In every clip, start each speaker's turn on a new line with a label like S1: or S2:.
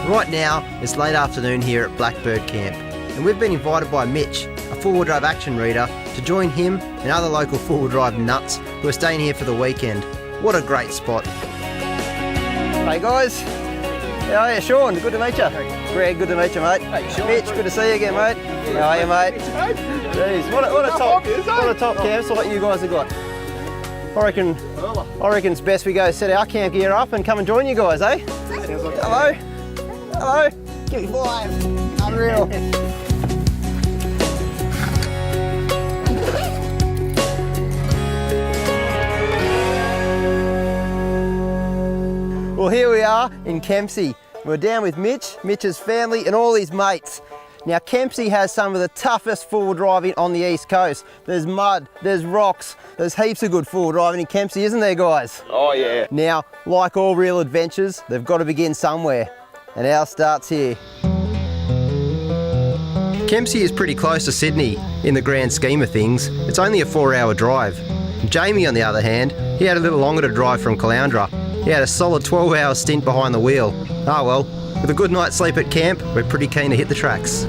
S1: Right now, it's late afternoon here at Blackbird Camp, and we've been invited by Mitch, a four-wheel drive action reader, to join him and other local four-wheel drive nuts who are staying here for the weekend. What a great spot. Hey guys, how are you? Sean, good to meet you. Greg, good to meet you, mate. Hey, Sean, Mitch, good to see you again, mate. How are you, mate? Jeez, what a top camp site you guys have got. I reckon it's best we go set our camp gear up and come and join you guys, eh? Hello. Hello. Give me five. Unreal. Well, here we are in Kempsey. We're down with Mitch, Mitch's family and all his mates. Now Kempsey has some of the toughest four-wheel driving on the East Coast. There's mud, there's rocks, there's heaps of good four-wheel driving in Kempsey, isn't there guys?
S2: Oh yeah.
S1: Now, like all real adventures, they've got to begin somewhere. And ours starts here. Kempsey is pretty close to Sydney in the grand scheme of things. It's only a 4-hour drive. Jamie, on the other hand, he had a little longer to drive from Caloundra. He had a solid 12-hour stint behind the wheel. Ah well, with a good night's sleep at camp, we're pretty keen to hit the tracks.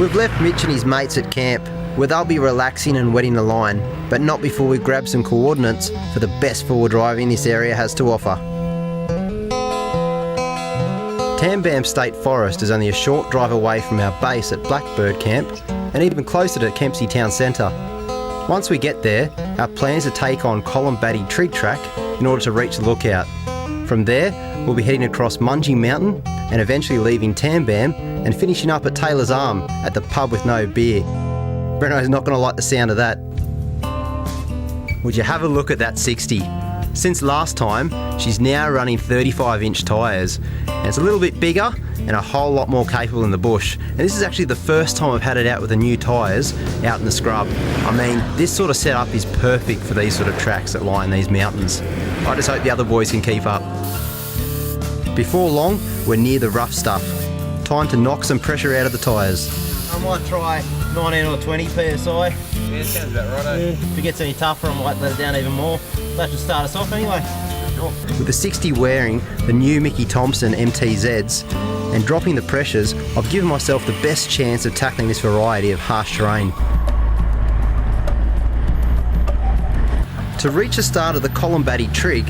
S1: We've left Mitch and his mates at camp, where they'll be relaxing and wetting the line, but not before we grab some coordinates for the best four-wheel driving this area has to offer. Tambam State Forest is only a short drive away from our base at Blackbird Camp, and even closer to Kempsey Town Centre. Once we get there, our plan is to take on Colombatti Trig Track in order to reach the lookout. From there, we'll be heading across Mungie Mountain and eventually leaving Tambam and finishing up at Taylor's Arm at the pub with no beer. Breno's not going to like the sound of that. Would you have a look at that 60? Since last time, she's now running 35-inch tyres, and it's a little bit bigger and a whole lot more capable in the bush. And this is actually the first time I've had it out with the new tyres out in the scrub. I mean, this sort of setup is perfect for these sort of tracks that lie in these mountains. I just hope the other boys can keep up. Before long, we're near the rough stuff. Time to knock some pressure out of the tyres. I might try 19 or 20 PSI.
S2: Yeah, sounds about right.
S1: If it gets any tougher, I might let it down even more. That should start us off anyway. Sure. With the 60 wearing the new Mickey Thompson MTZs and dropping the pressures, I've given myself the best chance of tackling this variety of harsh terrain. To reach the start of the Colombatti Trig,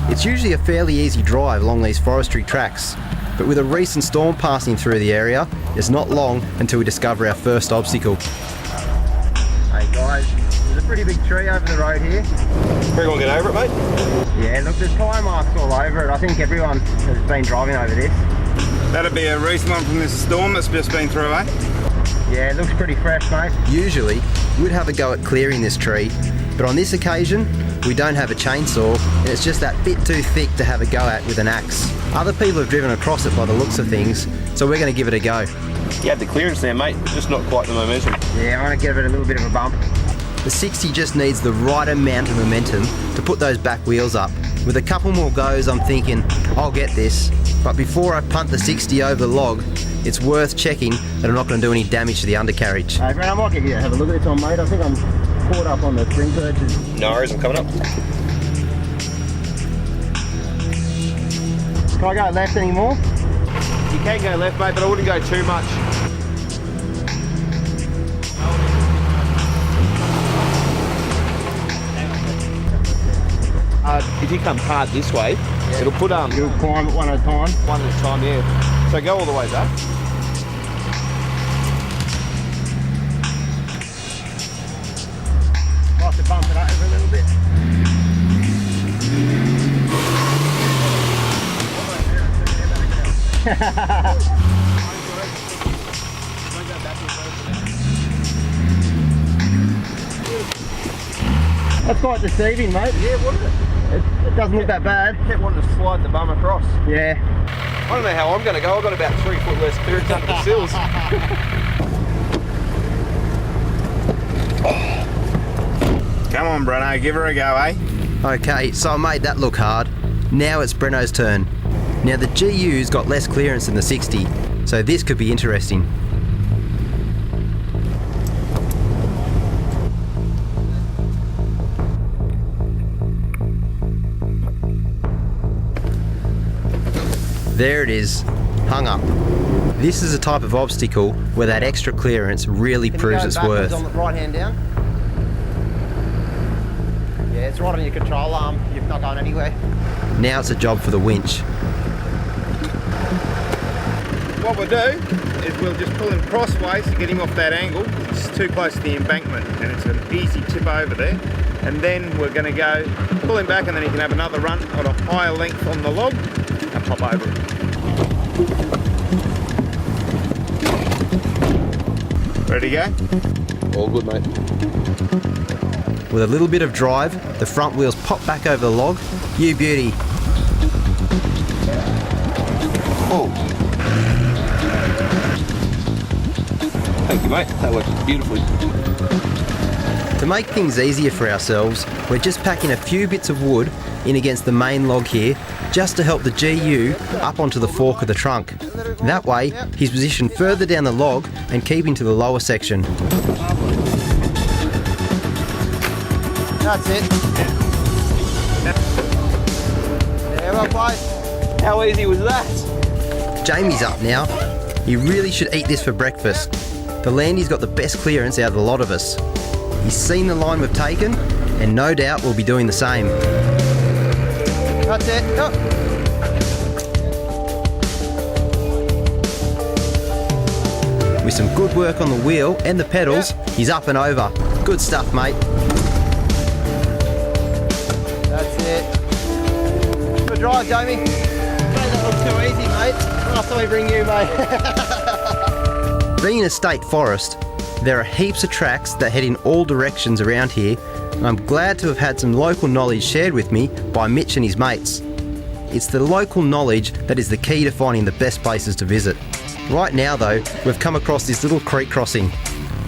S1: it's usually a fairly easy drive along these forestry tracks. But with a recent storm passing through the area, it's not long until we discover our first obstacle. Hey guys, there's a pretty big tree over the road here.
S2: Everyone get over it, mate?
S1: Yeah, look, there's tyre marks all over it. I think everyone has been driving over this.
S2: That'd be a recent one from this storm that's just been through, eh?
S1: Yeah, it looks pretty fresh, mate. Usually, we'd have a go at clearing this tree, but on this occasion, we don't have a chainsaw, and it's just that bit too thick to have a go at with an axe. Other people have driven across it by the looks of things, so we're going to give it a go.
S2: You had the clearance there, mate, just not quite the momentum.
S1: Yeah, I want to give it a little bit of a bump. The 60 just needs the right amount of momentum to put those back wheels up. With a couple more goes, I'm thinking, I'll get this. But before I punt the 60 over the log, it's worth checking that I'm not going to do any damage to the undercarriage. Hey, Brent, I might get you to have a look at this one, mate. I think I'm caught up on the spring purchase.
S2: No worries, I'm coming up.
S1: Can I go left anymore?
S2: You can go left, mate, but I wouldn't go too much. If you come hard this way, yeah, it'll put
S1: You'll climb it one at a time?
S2: One at a time, yeah. So go all the way back.
S1: Like to bump it over a little bit. That's quite deceiving, mate.
S2: Yeah, wouldn't it?
S1: It doesn't look that bad.
S2: Kept wanting to slide the bum across.
S1: Yeah.
S2: I don't know how I'm going to go. I've got about 3 foot less clearance under the sills. Come on, Breno, give her a go, eh?
S1: Okay, so I made that look hard. Now it's Breno's turn. Now the GU's got less clearance than the 60, so this could be interesting. There it is, hung up. This is a type of obstacle where that extra clearance really proves its worth.
S3: On the right hand down. Yeah, it's right on your control arm. You're not going anywhere.
S1: Now it's a job for the winch.
S4: What we'll do is we'll just pull him crossways to get him off that angle. It's too close to the embankment and it's an easy tip over there. And then we're going to go pull him back, and then he can have another run on a higher length on the log and pop over it. Ready to go?
S2: All good, mate.
S1: With a little bit of drive, the front wheels pop back over the log. You beauty.
S2: Oh. Thank you, mate. That works beautifully.
S1: To make things easier for ourselves, we're just packing a few bits of wood in against the main log here, just to help the GU up onto the fork of the trunk. That way, he's positioned further down the log and keeping to the lower section.
S3: That's it. Yeah, well played.
S2: How easy was that?
S1: Jamie's up now. He really should eat this for breakfast. The Landy's got the best clearance out of the lot of us. He's seen the line we've taken, and no doubt will be doing the same.
S3: That's it. Oh.
S1: With some good work on the wheel and the pedals, he's up and over. Good stuff, mate.
S3: That's it. Good drive, Jamie. Mate, that looks too easy, mate. What else do we bring you, mate?
S1: Being a state forest, there are heaps of tracks that head in all directions around here, and I'm glad to have had some local knowledge shared with me by Mitch and his mates. It's the local knowledge that is the key to finding the best places to visit. Right now though, we've come across this little creek crossing.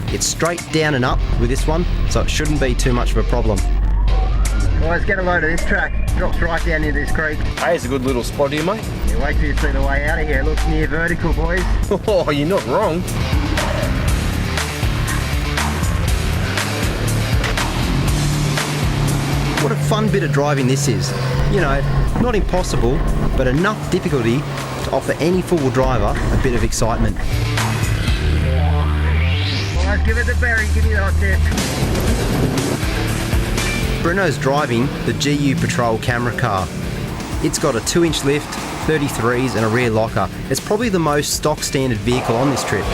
S1: It's straight down and up with this one, so it shouldn't be too much of a problem.
S3: Boys, get a load of this track. Drops right down into this creek.
S2: Hey, it's a good little spot here, mate.
S3: Yeah, wait till you see the way out of here. It looks near vertical, boys.
S2: Oh, you're not wrong.
S1: What a fun bit of driving this is. You know, not impossible, but enough difficulty to offer any four-wheel driver a bit of excitement.
S3: Boys, give it to Barry. Give me that tip.
S1: Breno's driving the GU Patrol camera car. It's got a 2-inch lift, 33s and a rear locker. It's probably the most stock standard vehicle on this trip.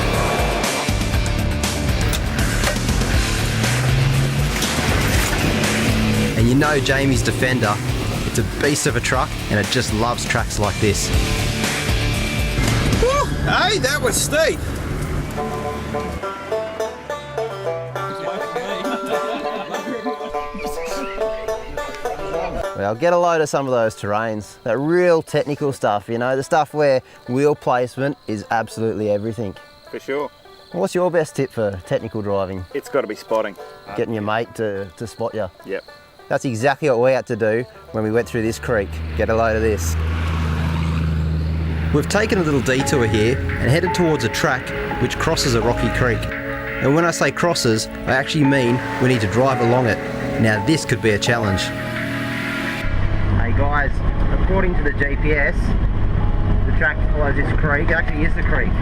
S1: And you know Jamie's Defender, it's a beast of a truck and it just loves tracks like this.
S2: Woo! Hey, that was steep.
S3: Well, get a load of some of those terrains. That real technical stuff, you know, the stuff where wheel placement is absolutely everything.
S4: For sure.
S3: What's your best tip for technical driving?
S4: It's got to be spotting.
S3: Getting your mate to spot you.
S4: Yep.
S3: That's exactly what we had to do when we went through this creek. Get a load of this.
S1: We've taken a little detour here and headed towards a track which crosses a rocky creek. And when I say crosses, I actually mean we need to drive along it. Now this could be a challenge.
S3: Hey guys, according to the GPS, the track follows this creek. It actually is the creek.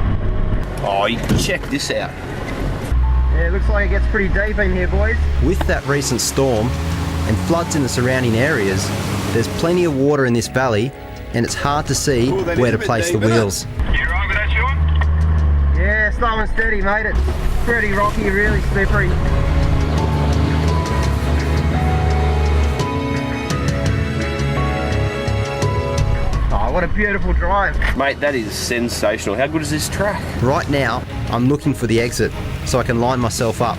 S2: Oh, you can check this out.
S3: Yeah, it looks like it gets pretty deep in here, boys.
S1: With that recent storm and floods in the surrounding areas, there's plenty of water in this valley and it's hard to see
S4: Ooh, that
S1: where
S4: is
S1: to
S4: a bit
S1: place the
S4: deep, isn't it?
S1: wheels.
S4: You right with that, Sean?
S3: Yeah, slow and steady, mate. It's pretty rocky, really slippery. Oh, what a beautiful drive.
S2: Mate, that is sensational. How good is this track?
S1: Right now, I'm looking for the exit so I can line myself up.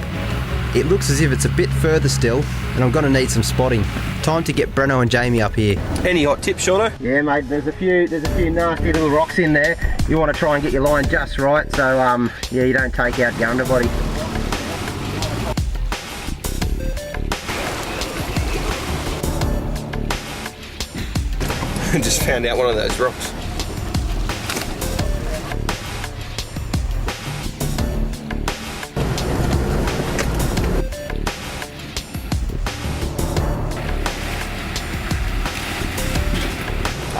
S1: It looks as if it's a bit further still and I'm going to need some spotting. Time to get Breno and Jamie up here.
S2: Any hot tips, Shauno?
S3: Yeah, mate, there's a few nasty little rocks in there. You want to try and get your line just right, so yeah, you don't take out your underbody.
S2: Just found out one of those rocks.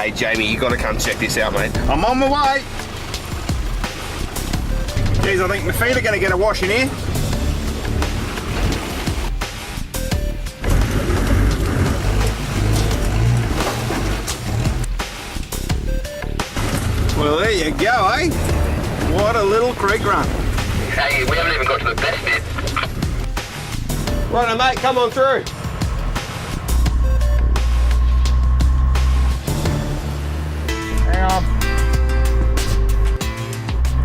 S2: Hey, Jamie, you got to come check this out, mate.
S4: I'm on my way. Geez, I think my feet are going to get a wash in here. Well, there you go, eh? What a little creek run.
S5: Hey, we haven't even got to the best bit.
S2: Righto, mate, come on through.
S3: Hang on.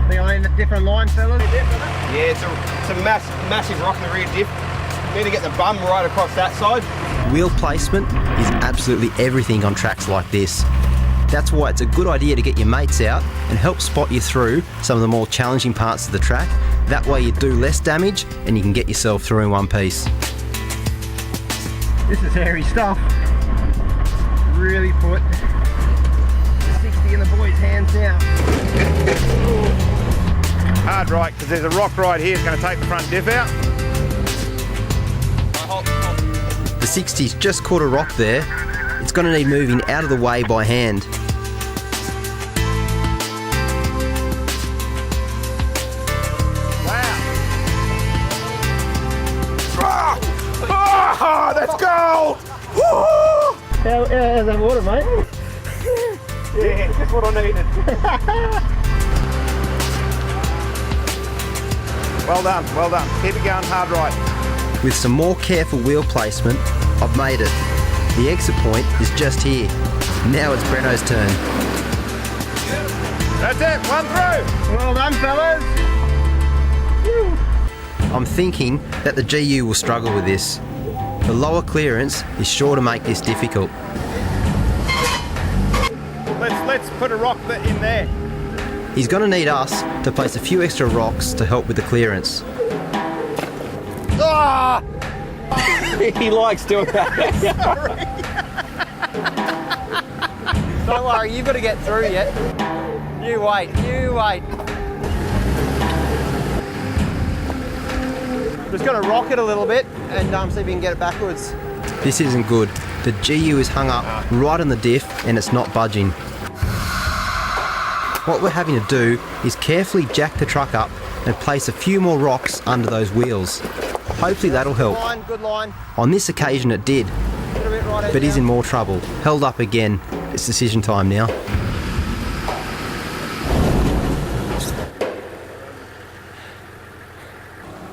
S3: Think I'm in a different line, fellas?
S2: Yeah, it's a massive rock in the rear diff. You need to get the bum right across that side.
S1: Wheel placement is absolutely everything on tracks like this. That's why it's a good idea to get your mates out and help spot you through some of the more challenging parts of the track. That way you do less damage and you can get yourself through in one piece.
S3: This is hairy stuff. Really put the 60 in the boys' hands now.
S4: Hard right, because there's a rock right here. It's going to take the front diff out.
S1: The 60's just caught a rock there. It's going to need moving out of the way by hand.
S4: Oh, that's gold!
S3: How's that water, mate?
S4: Yeah, that's what I needed. Well done, well done. Keep it going hard right.
S1: With some more careful wheel placement, I've made it. The exit point is just here. Now it's Breno's turn.
S4: That's it, one through.
S3: Well done, fellas.
S1: I'm thinking that the GU will struggle with this. The lower clearance is sure to make this difficult.
S4: Let's put a rock in there.
S1: He's going to need us to place a few extra rocks to help with the clearance.
S4: Ah!
S2: He likes doing that. Don't worry, you've got to get through yet. You wait, you wait. Just got to rock it a little bit and see if we can get it backwards.
S1: This isn't good. The GU is hung up right on the diff and it's not budging. What we're having to do is carefully jack the truck up and place a few more rocks under those wheels. Hopefully that'll help.
S2: Good line.
S1: On this occasion it did, but he's in more trouble. Held up again. It's decision time now.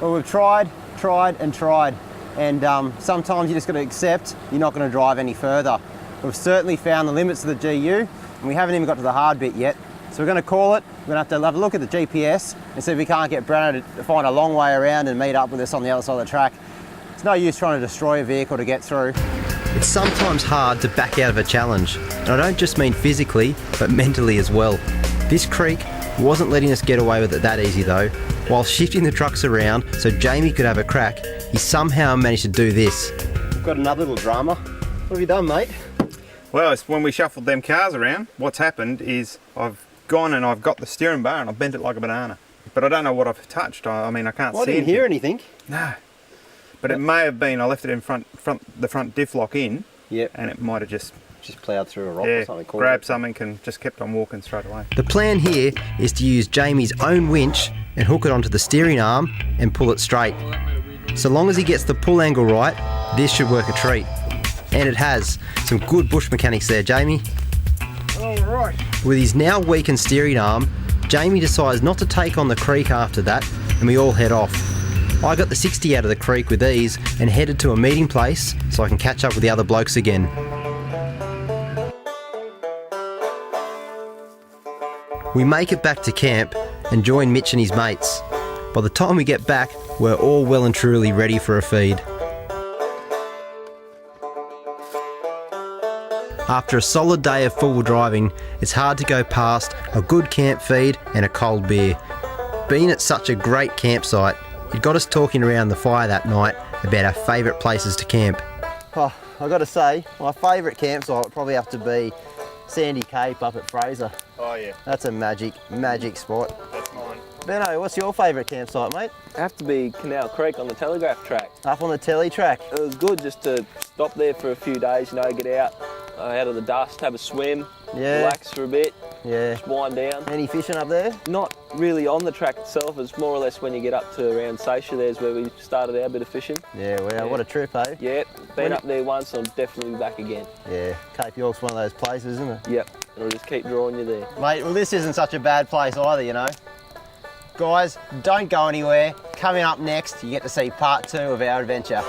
S3: Well, we've tried, and sometimes you just got to accept you're not going to drive any further. We've certainly found the limits of the GU, and we haven't even got to the hard bit yet. So we're going to call it. We're going to have a look at the GPS and see if we can't get Breno to find a long way around and meet up with us on the other side of the track. It's no use trying to destroy a vehicle to get through.
S1: It's sometimes hard to back out of a challenge, and I don't just mean physically, but mentally as well. This creek wasn't letting us get away with it that easy though. While shifting the trucks around so Jamie could have a crack, he somehow managed to do this.
S3: We've got another little drama. What have you done, mate?
S4: Well, it's when we shuffled them cars around, what's happened is I've gone and I've got the steering bar and I've bent it like a banana. But I don't know what I've touched. I mean, I can't see
S3: I didn't hear anything.
S4: No. But it may have been, I left it in the front diff lock in.
S3: Yep.
S4: And it might have just
S3: ploughed through a rock or something.
S4: Grabbed something and just kept on walking straight away.
S1: The plan here is to use Jamie's own winch and hook it onto the steering arm and pull it straight. So long as he gets the pull angle right, this should work a treat. And it has. Some good bush mechanics there, Jamie.
S3: All right.
S1: With his now weakened steering arm, Jamie decides not to take on the creek after that, and we all head off. I got the 60 out of the creek with ease and headed to a meeting place so I can catch up with the other blokes again. We make it back to camp and join Mitch and his mates. By the time we get back, we're all well and truly ready for a feed. After a solid day of full driving, it's hard to go past a good camp feed and a cold beer. Being at such a great campsite, it got us talking around the fire that night about our favourite places to camp.
S3: Oh, I've got to say, my favourite campsite would probably have to be Sandy Cape up at Fraser.
S4: Oh yeah.
S3: That's a magic spot.
S4: That's mine.
S3: Benno, what's your favourite campsite, mate?
S6: Have to be Canal Creek on the Telegraph track.
S3: Up on the telly track.
S6: It was good just to stop there for a few days, get out, out of the dust, have a swim,
S3: Yeah.
S6: relax for a bit,
S3: Yeah.
S6: just wind down.
S3: Any fishing up there?
S6: Not really on the track itself, it's more or less when you get up to around Seisha, there's where we started our bit of fishing.
S3: Yeah, wow, what a trip, eh?
S6: Yep, been up there once, I'll definitely be back again.
S3: Yeah, Cape York's one of those places, isn't it?
S6: Yep, it'll just keep drawing you there.
S3: Mate, well, this isn't such a bad place either, you know. Guys, don't go anywhere. Coming up next, you get to see part 2 of our adventure.